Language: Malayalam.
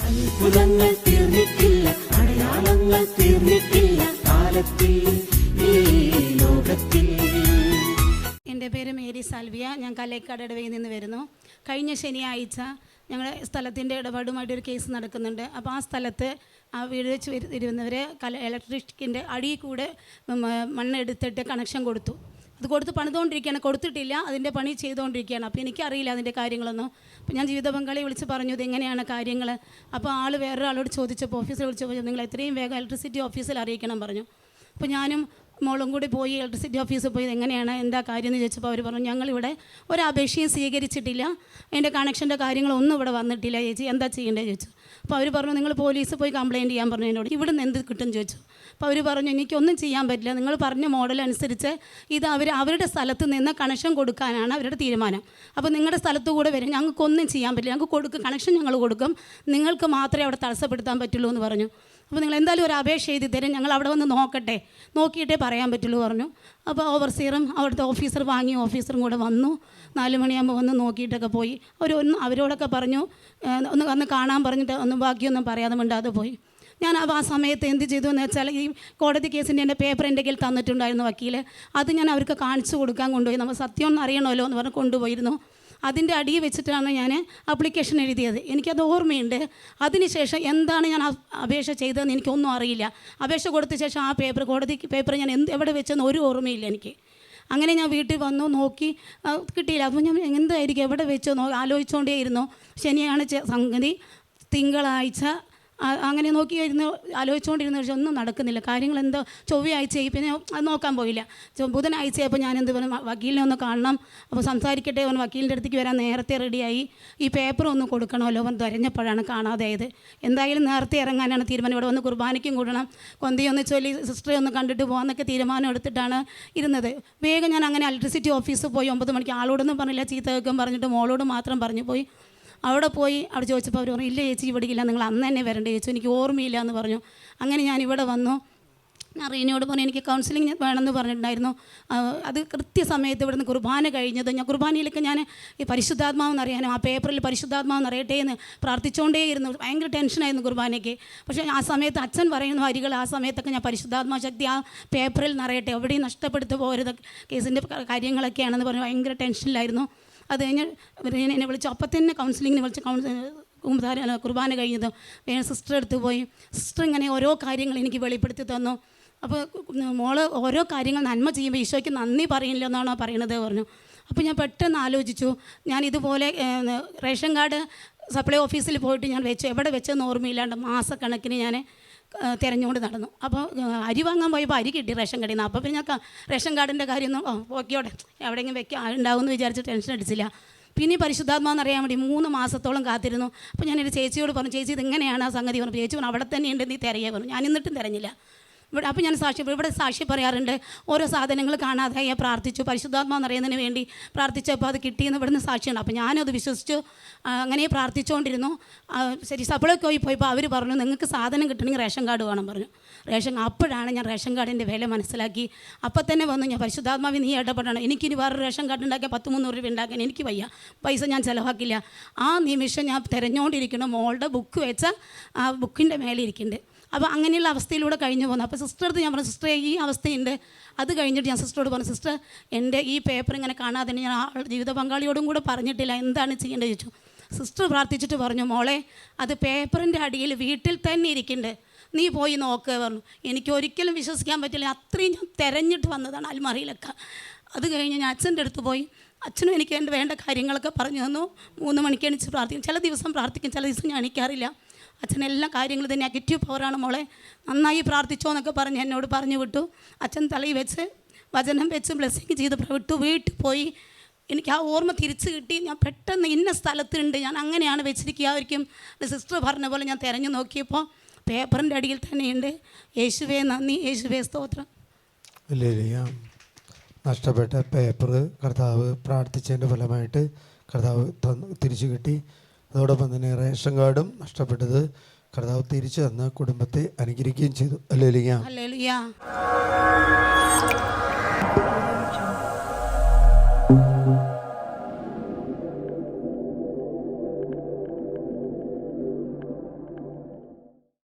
അത്ഭുതങ്ങൾ തീർന്നിട്ടില്ല, അടയാളങ്ങൾ തീർന്നിട്ടില്ല കാലത്തിൽ ഈ ലോകത്തിൽ. എൻ്റെ പേര് മേരി സാൽവിയ. ഞാൻ കല്ലേക്കാട് ഇടവയിൽ നിന്ന് വരുന്നു. കഴിഞ്ഞ ശനിയാഴ്ച ഞങ്ങളുടെ സ്ഥലത്തിൻ്റെ ഇടപാടുമായിട്ടൊരു കേസ് നടക്കുന്നുണ്ട്. അപ്പോൾ ആ സ്ഥലത്ത് ആ വീട് വെച്ച് ഇരുന്നവർ ഇലക്ട്രിക്കിൻ്റെ അടിയിൽ കൂടെ മണ്ണെടുത്തിട്ട് കണക്ഷൻ കൊടുത്തു. അത് കൊടുത്ത് പണിതുകൊണ്ടിരിക്കുകയാണ്, കൊടുത്തിട്ടില്ല, അതിൻ്റെ പണി ചെയ്തുകൊണ്ടിരിക്കുകയാണ്. അപ്പോൾ എനിക്കറിയില്ല അതിൻ്റെ കാര്യങ്ങളൊന്നും. അപ്പോൾ ഞാൻ ജീവിത പങ്കാളിയെ വിളിച്ച് പറഞ്ഞു ഇതെങ്ങനെയാണ് കാര്യങ്ങൾ. അപ്പോൾ ആൾ വേറൊരാളോട് ചോദിച്ചപ്പോൾ ഓഫീസിൽ വിളിച്ചപ്പോൾ നിങ്ങൾ എത്രയും വേഗം ഇലക്ട്രിസിറ്റി ഓഫീസിൽ അറിയിക്കണം പറഞ്ഞു. അപ്പോൾ ഞാനും മോളും കൂടി പോയി ഇലക്ട്രിസിറ്റി ഓഫീസിൽ പോയി എങ്ങനെയാണ് എന്താ കാര്യം എന്ന് ചോദിച്ചപ്പോൾ അവർ പറഞ്ഞു ഞങ്ങളിവിടെ ഒരപേക്ഷയും സ്വീകരിച്ചിട്ടില്ല, അതിൻ്റെ കണക്ഷൻ്റെ കാര്യങ്ങളൊന്നും ഇവിടെ വന്നിട്ടില്ല ചേച്ചി, എന്താ ചെയ്യേണ്ടത് ചോദിച്ചു. അപ്പോൾ അവർ പറഞ്ഞു നിങ്ങൾ പോലീസിൽ പോയി കംപ്ലയിൻറ്റ് ചെയ്യാൻ പറഞ്ഞു. എന്നോട് ഇവിടെ നിന്ന് എന്ത് കിട്ടും ചോദിച്ചു. അപ്പോൾ അവർ പറഞ്ഞു എനിക്കൊന്നും ചെയ്യാൻ പറ്റില്ല, നിങ്ങൾ പറഞ്ഞ മോഡൽ അനുസരിച്ച് ഇത് അവരുടെ സ്ഥലത്ത് നിന്ന് കണക്ഷൻ കൊടുക്കാനാണ് അവരുടെ തീരുമാനം. അപ്പോൾ നിങ്ങളുടെ സ്ഥലത്ത് കൂടെ വരും, ഞങ്ങൾക്കൊന്നും ചെയ്യാൻ പറ്റില്ല, ഞങ്ങൾക്ക് കണക്ഷൻ ഞങ്ങൾ കൊടുക്കും, നിങ്ങൾക്ക് മാത്രമേ അവിടെ തടസ്സപ്പെടുത്താൻ പറ്റുള്ളൂ എന്ന് പറഞ്ഞു. അപ്പോൾ നിങ്ങൾ എന്തായാലും ഒരു അപേക്ഷ എഴുതി തരും, ഞങ്ങൾ അവിടെ വന്ന് നോക്കിയിട്ടേ പറയാൻ പറ്റുള്ളൂ പറഞ്ഞു. അപ്പോൾ ഓവർസിയറും അവിടുത്തെ ഓഫീസർ വാങ്ങി ഓഫീസറും കൂടെ വന്നു. 4 മണിയാകുമ്പോൾ വന്ന് നോക്കിയിട്ടൊക്കെ പോയി. അവരോടൊക്കെ പറഞ്ഞു ഒന്ന് കാണാൻ പറഞ്ഞിട്ട് ബാക്കിയൊന്നും പറയാതെ മിണ്ടാതെ പോയി. ഞാൻ ആ സമയത്ത് എന്ത് ചെയ്തു എന്ന് വെച്ചാൽ ഈ കോടതി കേസിൻ്റെ എൻ്റെ പേപ്പർ എൻ്റെ കയ്യിൽ തന്നിട്ടുണ്ടായിരുന്നു വക്കീൽ, അത് ഞാൻ അവർക്ക് കാണിച്ചു കൊടുക്കാൻ കൊണ്ടുപോയി. നമ്മൾ സത്യം ഒന്ന് അറിയണമല്ലോ എന്ന് പറഞ്ഞ് കൊണ്ടുപോയിരുന്നു. അതിൻ്റെ അടിയിൽ വെച്ചിട്ടാണ് ഞാൻ ആപ്ലിക്കേഷൻ എഴുതിയത്, എനിക്കത് ഓർമ്മയുണ്ട്. അതിനുശേഷം എന്താണ് ഞാൻ അപേക്ഷ ചെയ്തതെന്ന് എനിക്കൊന്നും അറിയില്ല. അപേക്ഷ കൊടുത്ത ശേഷം ആ കോടതി പേപ്പർ ഞാൻ എവിടെ വെച്ചെന്ന് ഒരു ഓർമ്മയില്ല എനിക്ക്. അങ്ങനെ ഞാൻ വീട്ടിൽ വന്നു, നോക്കി, കിട്ടിയില്ല. അപ്പോൾ ഞാൻ എന്തായിരിക്കും എവിടെ വെച്ചോ ആലോചിച്ചുകൊണ്ടേ ഇരുന്നു. ശനിയാണ് സംഗതി, തിങ്കളാഴ്ച അങ്ങനെ നോക്കിയിരുന്നു, ആലോചിച്ചുകൊണ്ടിരുന്ന പക്ഷേ ഒന്നും നടക്കുന്നില്ല. കാര്യങ്ങൾ എന്തോ ചൊവ്വയാഴ്ചയായി, പിന്നെ അത് നോക്കാൻ പോയില്ല. ബുധനാഴ്ചയപ്പോൾ ഞാൻ എന്ത് പറഞ്ഞു വക്കീലിനെ ഒന്ന് കാണണം, അപ്പോൾ സംസാരിക്കട്ടെ പറഞ്ഞു. വക്കീലിൻ്റെ അടുത്തേക്ക് വരാൻ നേരത്തെ റെഡിയായി. ഈ പേപ്പർ ഒന്ന് കൊടുക്കണമല്ലോ എന്ന് തിരഞ്ഞപ്പോഴാണ് കാണാതായത്. എന്തായാലും നേരത്തെ ഇറങ്ങാനാണ് തീരുമാനം, ഇവിടെ വന്ന് കുർബാനയ്ക്കും കൂടണം, കൊന്തിയൊന്ന് ചൊല്ലി സിസ്റ്ററെ ഒന്ന് കണ്ടിട്ട് പോകാമെന്നൊക്കെ തീരുമാനം എടുത്തിട്ടാണ് ഇരുന്നത്. വേഗം ഞാൻ അങ്ങനെ ഇലക്ട്രിസിറ്റി ഓഫീസിൽ പോയി. 9 മണിക്ക് ആളോടൊന്നും പറഞ്ഞില്ല, ചീത്ത കേൾക്കും പറഞ്ഞിട്ട് മോളോട് മാത്രം പറഞ്ഞു പോയി. അവിടെ ചോദിച്ചപ്പോൾ അവർ പറഞ്ഞു ഇല്ല ചേച്ചി ഇവിടെ ഇല്ല, നിങ്ങൾ അന്ന് തന്നെ വരേണ്ടി ചോദിച്ചു. എനിക്ക് ഓർമ്മയില്ല എന്ന് പറഞ്ഞു. അങ്ങനെ ഞാൻ ഇവിടെ വന്നു. ഞാൻ റീനയോട് പറഞ്ഞു എനിക്ക് കൗൺസിലിംഗ് വേണമെന്ന് പറഞ്ഞിട്ടുണ്ടായിരുന്നു. അത് കൃത്യസമയത്ത് ഇവിടുന്ന് കുർബാന കഴിഞ്ഞത്, ഞാൻ കുർബാനയിലൊക്കെ ഞാൻ ഈ പരിശുദ്ധാത്മാവെന്ന് അറിയാനും ആ പേപ്പറിൽ പരിശുദ്ധാത്മാവെന്ന് അറിയട്ടെ എന്ന് പ്രാർത്ഥിച്ചുകൊണ്ടേയിരുന്നു. ഭയങ്കര ടെൻഷനായിരുന്നു കുർബാനയ്ക്ക്. പക്ഷേ ആ സമയത്ത് അച്ഛൻ പറയുന്ന വരികൾ ആ സമയത്തൊക്കെ ഞാൻ പരിശുദ്ധാത്മാ ശക്തി ആ പേപ്പറിൽ നിറയട്ടെ, എവിടെയും നഷ്ടപ്പെടുത്തു പോരുത്, കേസിൻ്റെ കാര്യങ്ങളൊക്കെയാണെന്ന് പറഞ്ഞ് ഭയങ്കര ടെൻഷനിലായിരുന്നു. അത് കഴിഞ്ഞ് എന്നെ വിളിച്ചു, അപ്പം തന്നെ കൗൺസിലിങ്ങിന് വിളിച്ച് കുർബാന കഴിഞ്ഞത് വേണം സിസ്റ്റർ അടുത്ത് പോയി. സിസ്റ്റർ ഇങ്ങനെ ഓരോ കാര്യങ്ങൾ എനിക്ക് വെളിപ്പെടുത്തി തന്നു. അപ്പോൾ മോള് ഓരോ കാര്യങ്ങൾ നന്മ ചെയ്യുമ്പോൾ ഈശോയ്ക്ക് നന്ദി പറയില്ല എന്നാണോ പറയണത് പറഞ്ഞു. അപ്പോൾ ഞാൻ പെട്ടെന്ന് ആലോചിച്ചു, ഞാൻ ഇതുപോലെ റേഷൻ കാർഡ് സപ്ലൈ ഓഫീസിൽ പോയിട്ട് ഞാൻ എവിടെ വെച്ചെന്ന് ഓർമ്മയില്ലാണ്ട് മാസക്കണക്കിന് ഞാൻ തിരഞ്ഞുകൊണ്ട് നടന്നു. അപ്പോൾ അരി വാങ്ങാൻ പോയപ്പോൾ അരി കിട്ടി റേഷൻ കടയിൽ നിന്ന്. അപ്പോൾ പിന്നെ ഞാൻ റേഷൻ കാർഡിൻ്റെ കാര്യമൊന്നും ഓക്കെയോടെ എവിടെയെങ്കിലും ഉണ്ടാവുമെന്ന് വിചാരിച്ച് ടെൻഷൻ അടിച്ചില്ല. പിന്നെ പരിശുദ്ധാത്മാവെന്ന് അറിയാൻ വേണ്ടി 3 മാസത്തോളം കാത്തിരുന്നു. അപ്പോൾ ഞാനൊരു ചേച്ചിയോട് പറഞ്ഞു ചേച്ചി ഇതെങ്ങനെയാണ് ആ സംഗതി പറഞ്ഞു. ചേച്ചി പറഞ്ഞു അവിടെ തന്നെ ഉണ്ട്, നീ തിരയേ പറഞ്ഞു. ഞാൻ എന്നിട്ടും തിരഞ്ഞില്ല. അപ്പോൾ ഞാൻ ഇവിടെ സാക്ഷി പറയാറുണ്ട്, ഓരോ സാധനങ്ങൾ കാണാതായി പ്രാർത്ഥിച്ചു, പരിശുദ്ധാത്മാവെന്ന് അറിയുന്നതിന് വേണ്ടി പ്രാർത്ഥിച്ചപ്പോൾ അത് കിട്ടിയെന്ന് ഇവിടുന്ന് സാക്ഷിയുണ്ട്. അപ്പോൾ ഞാനത് വിശ്വസിച്ചു, അങ്ങനെ പ്രാർത്ഥിച്ചുകൊണ്ടിരുന്നു. ശരി സപ്ലൈക്ക് പോയപ്പോൾ അവർ പറഞ്ഞു നിങ്ങൾക്ക് സാധനം കിട്ടണമെങ്കിൽ റേഷൻ കാർഡ് വേണം പറഞ്ഞു. അപ്പോഴാണ് ഞാൻ റേഷൻ കാർഡിൻ്റെ വില മനസ്സിലാക്കി. അപ്പം തന്നെ വന്നു ഞാൻ പരിശുദ്ധാത്മാവിൽ നീ ഇടപെടണം, എനിക്കിനി വേറെ റേഷൻ കാർഡ് ഉണ്ടാക്കിയാൽ 200-300 രൂപ ഉണ്ടാക്കാൻ എനിക്ക് വയ്യ, പൈസ ഞാൻ ചിലവാക്കില്ല. ആ നിമിഷം ഞാൻ തിരഞ്ഞുകൊണ്ടിരിക്കണം, മോളുടെ ബുക്ക് വെച്ച ആ ബുക്കിൻ്റെ മേലെ ഇരിക്കുന്നുണ്ട്. അപ്പോൾ അങ്ങനെയുള്ള അവസ്ഥയിലൂടെ കഴിഞ്ഞു പോകുന്നു. അപ്പോൾ സിസ്റ്ററടുത്ത് ഞാൻ പറഞ്ഞു സിസ്റ്ററെ ഈ അവസ്ഥയുണ്ട്. അത് കഴിഞ്ഞിട്ട് ഞാൻ സിസ്റ്ററോട് പറഞ്ഞു സിസ്റ്റർ എൻ്റെ ഈ പേപ്പർ ഇങ്ങനെ കാണാതെ ഞാൻ ജീവിത പങ്കാളിയോടും കൂടെ പറഞ്ഞിട്ടില്ല, എന്താണ് ചെയ്യേണ്ടത് ചോദിച്ചു. സിസ്റ്റർ പ്രാർത്ഥിച്ചിട്ട് പറഞ്ഞു മോളെ അത് പേപ്പറിൻ്റെ അടിയിൽ വീട്ടിൽ തന്നെ ഇരിക്കുന്നുണ്ട്, നീ പോയി നോക്കുക പറഞ്ഞു. എനിക്ക് ഒരിക്കലും വിശ്വസിക്കാൻ പറ്റില്ല, അത്രയും ഞാൻ തിരഞ്ഞിട്ട് വന്നതാണ് അൽമാറിയിലൊക്കെ. അത് കഴിഞ്ഞ് ഞാൻ അച്ഛൻ്റെ അടുത്ത് പോയി. അച്ഛനും എനിക്ക് എൻ്റെ വേണ്ട കാര്യങ്ങളൊക്കെ പറഞ്ഞു തന്നു. 3 മണിക്ക് എണീച്ച് പ്രാർത്ഥിക്കും, ചില ദിവസം പ്രാർത്ഥിക്കും, ചില ദിവസം ഞാൻ എണീക്കാറില്ല. അച്ഛനെല്ലാം കാര്യങ്ങൾ ഇത് നെഗറ്റീവ് പവറാണ് മോളെ, നന്നായി പ്രാർത്ഥിച്ചോ എന്നൊക്കെ പറഞ്ഞ് എന്നോട് പറഞ്ഞു വിട്ടു. അച്ഛൻ തലയിൽ വെച്ച് വചനം വെച്ച് ബ്ലെസ്സിങ് ചെയ്ത് വിട്ടു. വീട്ടിൽ പോയി എനിക്ക് ആ ഓർമ്മ തിരിച്ച് കിട്ടി. ഞാൻ പെട്ടെന്ന് ഇന്ന സ്ഥലത്തുണ്ട്, ഞാൻ അങ്ങനെയാണ് വെച്ചിരിക്കുകയായിരിക്കും. സിസ്റ്റർ പറഞ്ഞ പോലെ ഞാൻ തിരഞ്ഞു നോക്കിയപ്പോൾ പേപ്പറിൻ്റെ അടിയിൽ തന്നെയുണ്ട്. യേശുവേ നന്ദി, യേശുവേ സ്തോത്രം. നഷ്ടപ്പെട്ട പേപ്പർ കർത്താവ് പ്രാർത്ഥിച്ചതിൻ്റെ ഫലമായിട്ട് കർത്താവ് തിരിച്ചു കിട്ടി. അതോടൊപ്പം തന്നെ റേഷൻ കാർഡും നഷ്ടപ്പെട്ടത് കർത്താവ് തിരിച്ചു തന്ന കുടുംബത്തെ അനുഗ്രഹിക്കുകയും ചെയ്തു. ഹല്ലേലൂയ.